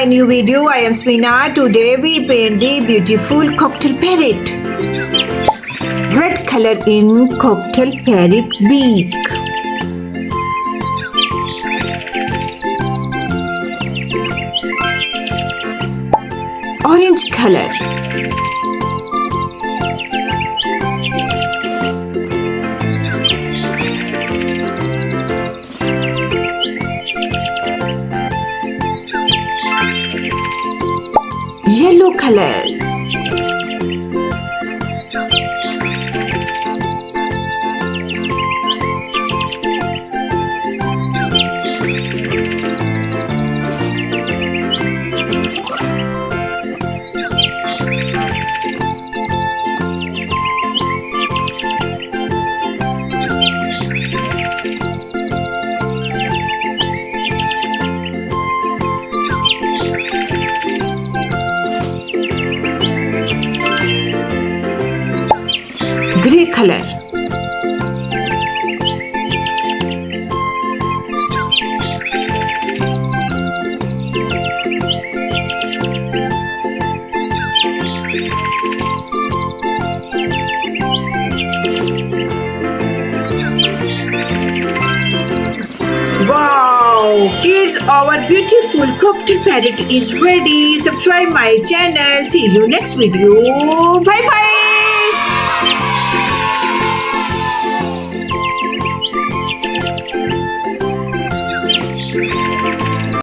my new video. I am Samina. Today we paint the beautiful cocktail parrot. Red color in cocktail parrot beak. Orange color. Yellow color. Grey color. Wow! Kids, our beautiful cocktail parrot is ready. Subscribe my channel. See you next video. Bye bye.